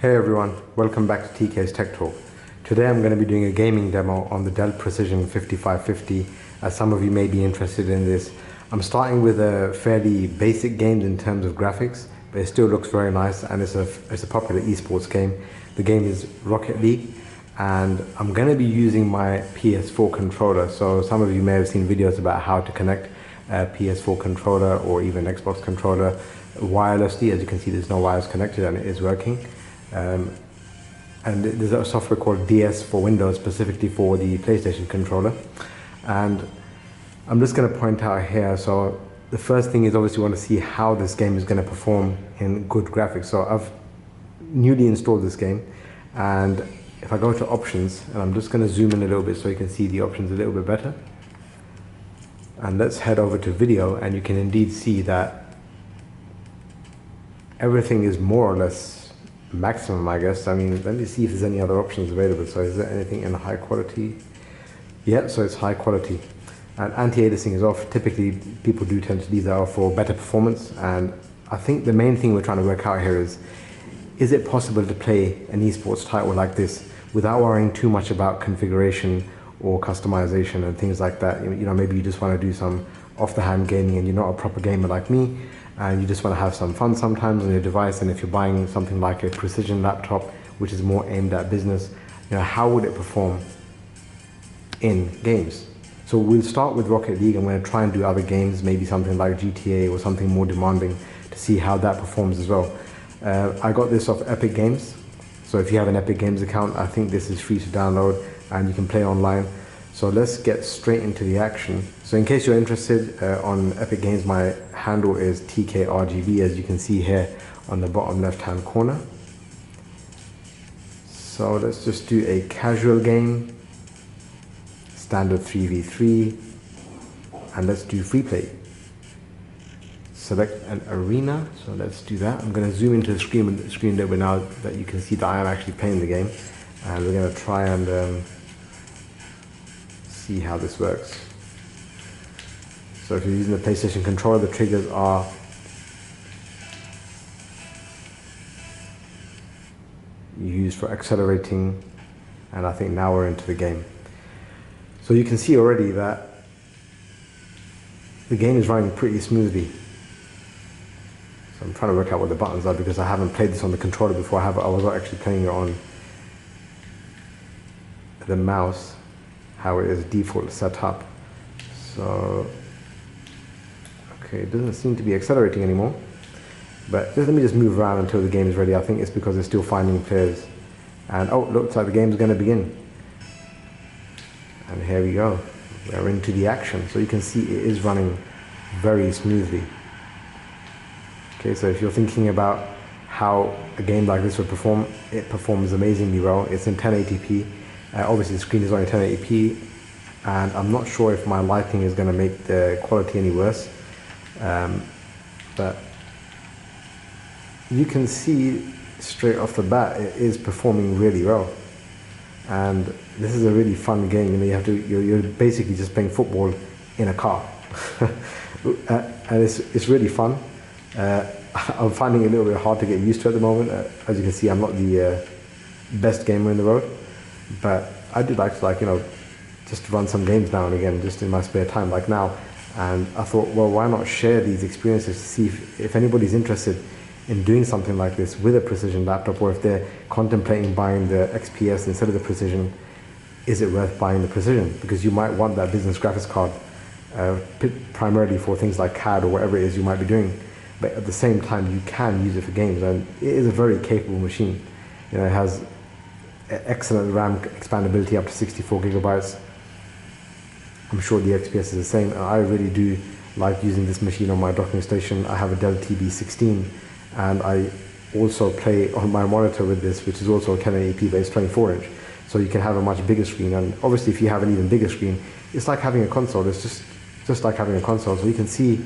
Hey everyone, welcome back to TK's Tech Talk. Today I'm going to be doing a gaming demo on the Dell Precision 5550, as some of you may be interested in this. I'm starting with a fairly basic game in terms of graphics, but it still looks very nice, and it's a popular esports game. The game is Rocket League, and I'm going to be using my PS4 controller. So some of you may have seen videos about how to connect a PS4 controller or even Xbox controller wirelessly. As you can see, there's no wires connected and it is working. And there's a software called DS for Windows, specifically for the PlayStation controller. And I'm just going to point out here, so the first thing is obviously you want to see how this game is going to perform in good graphics. So I've newly installed this game, and if I go to options, and I'm just going to zoom in a little bit so you can see the options a little bit better. And let's head over to video, and you can indeed see that everything is more or less maximum, I guess. I mean, let me see if there's any other options available. So is there anything in high quality? Yeah, so it's high quality. And anti-aliasing is off. Typically, people do tend to leave that off for better performance. And I think the main thing we're trying to work out here is it possible to play an esports title like this without worrying too much about configuration or customization and things like that? You know, maybe you just want to do some off-the-hand gaming and you're not a proper gamer like me, and you just want to have some fun sometimes on your device. And if you're buying something like a Precision laptop, which is more aimed at business, you know, how would it perform in games? So we'll start with Rocket League. I'm going to try and do other games, maybe something like GTA or something more demanding, to see how that performs as well. I got this off Epic Games. So if you have an Epic Games account, I think this is free to download and you can play online. So let's get straight into the action. So in case you're interested, on Epic Games, my handle is TKRGB, as you can see here on the bottom left-hand corner. So let's just do a casual game, standard 3v3, and let's do free play. Select an arena, so let's do that. I'm going to zoom into the screen a little bit now that you can see that I am actually playing the game. And we're going to try and see how this works. So if you're using the PlayStation controller, the triggers are used for accelerating, and I think now we're into the game. So you can see already that the game is running pretty smoothly. So I'm trying to work out what the buttons are because I haven't played this on the controller before. I was actually playing it on the mouse, how it is default set up. So okay, it doesn't seem to be accelerating anymore, but let me just move around until the game is ready. I think it's because it's still finding players. And oh, looks like the game's going to begin, and here we go, we're into the action. So you can see it is running very smoothly. Okay, so if you're thinking about how a game like this would perform, it performs amazingly well. It's in 1080p. Obviously the screen is only 1080p, and I'm not sure if my lighting is going to make the quality any worse, but you can see straight off the bat it is performing really well. And this is a really fun game. You know, you're basically just playing football in a car. And it's really fun. I'm finding it a little bit hard to get used to at the moment. As you can see, I'm not the best gamer in the world, but I do like to, you know, just run some games now and again, just in my spare time, like now. And I thought, well, why not share these experiences to see if anybody's interested in doing something like this with a Precision laptop, or if they're contemplating buying the XPS instead of the Precision, is it worth buying the Precision? Because you might want that business graphics card, primarily for things like CAD or whatever it is you might be doing. But at the same time, you can use it for games, and it is a very capable machine. You know, it has excellent RAM expandability up to 64 gigabytes. I'm sure the XPS is the same. I really do like using this machine on my docking station. I have a Dell TB16, and I also play on my monitor with this, which is also 1080p, but it's 24-inch. So you can have a much bigger screen, and obviously if you have an even bigger screen, it's like having a console. It's just like having a console. So you can see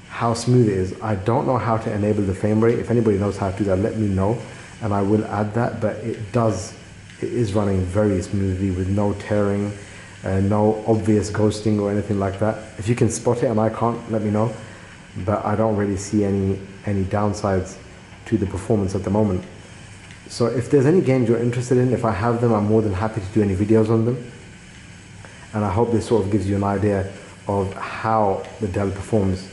how smooth it is. I don't know how to enable the frame rate. If anybody knows how to do that, let me know, and I will add that. But it is running very smoothly with no tearing, no obvious ghosting or anything like that. If you can spot it and I can't, let me know. But I don't really see any downsides to the performance at the moment. So if there's any games you're interested in, if I have them, I'm more than happy to do any videos on them. And I hope this sort of gives you an idea of how the Dell performs.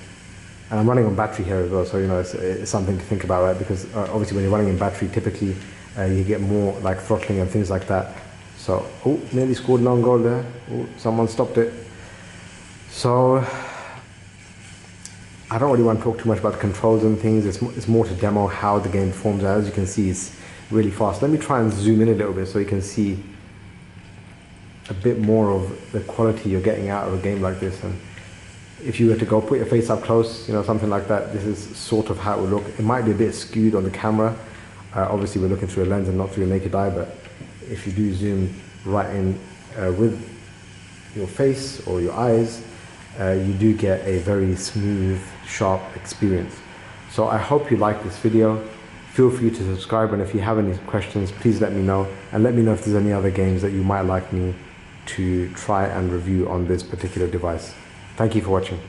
And I'm running on battery here as well, so it's something to think about, right? Because obviously when you're running in battery, typically you get more like throttling and things like that. So, oh, nearly scored an own goal there. Oh, someone stopped it. So, I don't really want to talk too much about the controls and things. It's more to demo how the game performs. As you can see, it's really fast. Let me try and zoom in a little bit so you can see a bit more of the quality you're getting out of a game like this. And if you were to go put your face up close, something like that, this is sort of how it would look. It might be a bit skewed on the camera. Obviously we're looking through a lens and not through a naked eye, but if you do zoom right in with your face or your eyes, you do get a very smooth, sharp experience. So I hope you like this video. Feel free to subscribe, and if you have any questions, please let me know, and let me know if there's any other games that you might like me to try and review on this particular device. Thank you for watching.